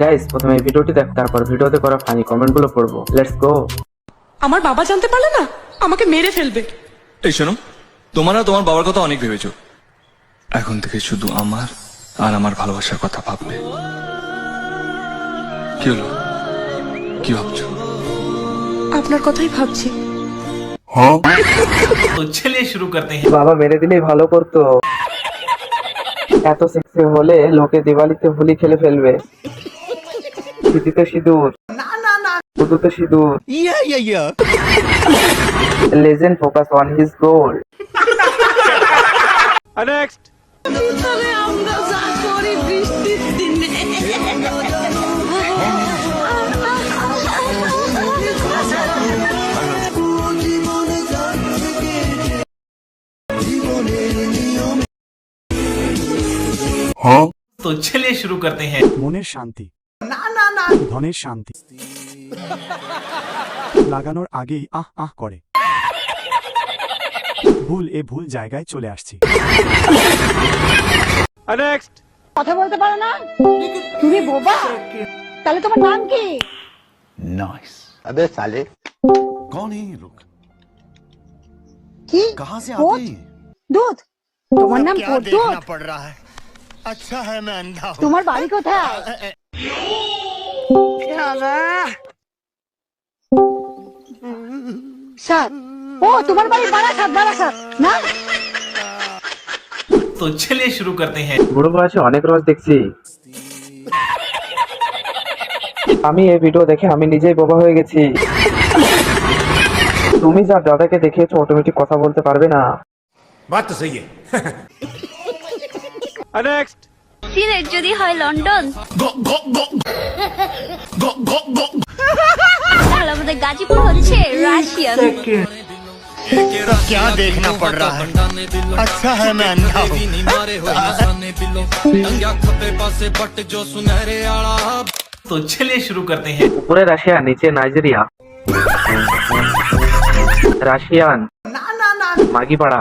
Guys প্রথমে এই ভিডিওটি দেখ, তারপর ভিডিওতে করা ফানি কমেন্টগুলো পড়বো। Let's go. আমার বাবা জানতে পারলে না আমাকে মেরে ফেলবে। এই শোনো, তোমরা তোমার বাবার কথা অনেক ভেবেছো, এখন থেকে শুধু আমার আর আমার ভালোবাসার কথা ভাববে। কি হলো, কি ভাবছো? আপনার কথাই ভাবছি। तो चलिए शुरू करते हैं। বাবা মেরে দিলেই ভালো করতো। এত সেক্সি হলে লোকে দিওয়ালিতে হোলি খেলে ফেলবে। সিঁথিতে সিঁদুর, শুধুতে সিঁদুর। Legend focus on his goal. Next. तो चलिए शुरू करते हैं। মনের শান্তি, ধনের শান্তি লাগানোর আগেই আহ আহ করে। ভুল জায়গায় চলে আসছি। নেক্সট। কথা বলতে পারো না তুমি বোবা? তাহলে তোমার নাম কি? नाइस। अबे साले कौन है ये लोग? কি? कहाँ से ভূত? आते हैं? দুধ? তোমার নাম দুধ? पड़ रहा है। अच्छा है मैं अंधा हूँ। তোমার বাড়ি কোথায়? সাত। ও তোমার বাড়ি বারাসাত না? तो चलिए शुरू करते हैं। বুড়ো বয়সে অনেক রস দেখছি। আমি এই ভিডিও দেখে আমি নিজেই বোবা হয়ে গেছি। তুমি যা দাদাকে দেখিয়েছো অটোমেটিক কথা বলতে পারবে না। बात तो सही है। নেক্সট। সিলেট যদি হয় লন্ডন তাহলে আমাদের গাজীপুর হচ্ছে রাশিয়ান। तो क्या देखना पड़ रहा है? अच्छा है मैं अंधा हूँ। तो चलिए शुरू करते हैं। উপরে রাশিয়া, নিচে নাইজেরিয়া। রাশিয়ান মাগিপাড়া।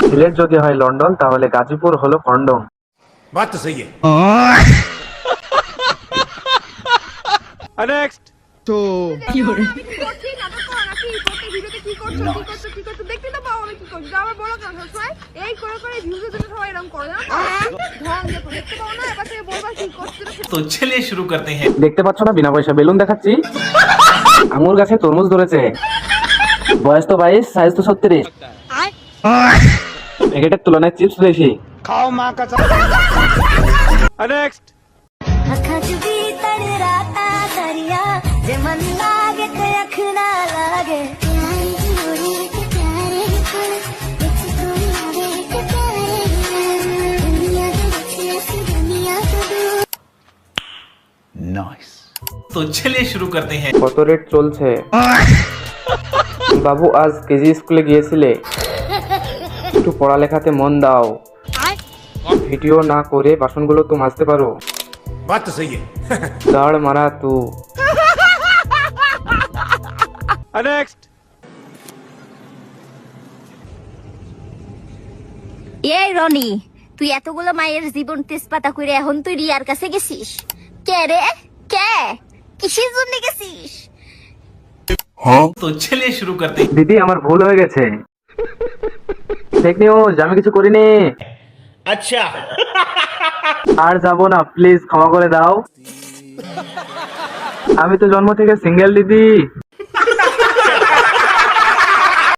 সিলেট যদি হয় লন্ডন তাহলে গাজীপুর হলো কন্ডম। बात तो सही है। নেক্সট। तो चलिए शुरू करते हैं। দেখতে পাচ্ছ না বিনা পয়সা বেলুন দেখাচ্ছি। আঙুর গাছে তরমুজ ধরেছে। বয়স তো 22, সাইজ তো 36। প্যাকেটের তুলনায় চিপস বেশি। खाओ माँ का নেক্সট। नाइस। तो चलिए शुरू करते हैं। কত রেট চলছে? বাবু আজ কেজি স্কুলে গিয়েছিলে? একটু পড়ালেখাতে মন দাও। ভিডিও না করে বাসনগুলো তো মাজতে পারো। बात तो सही है। দাঁড় মারা তু। নেক্সট। এই রনি, তুই এতগুলো মায়ের জীবন তেজপাতা করে এখন তুই রিয়ার কাছে গেছিস কে রে? কে কিসের জন্য গেছিস? तो चलिए शुरू करते हैं। দিদি আমার ভুল হয়ে গেছে। ফেক নিউজ, আমি কিছু করিনি। अच्छा। আর যাব না, প্লিজ ক্ষমা করে দাও। আমি তো জন্ম থেকে সিঙ্গেল দিদি।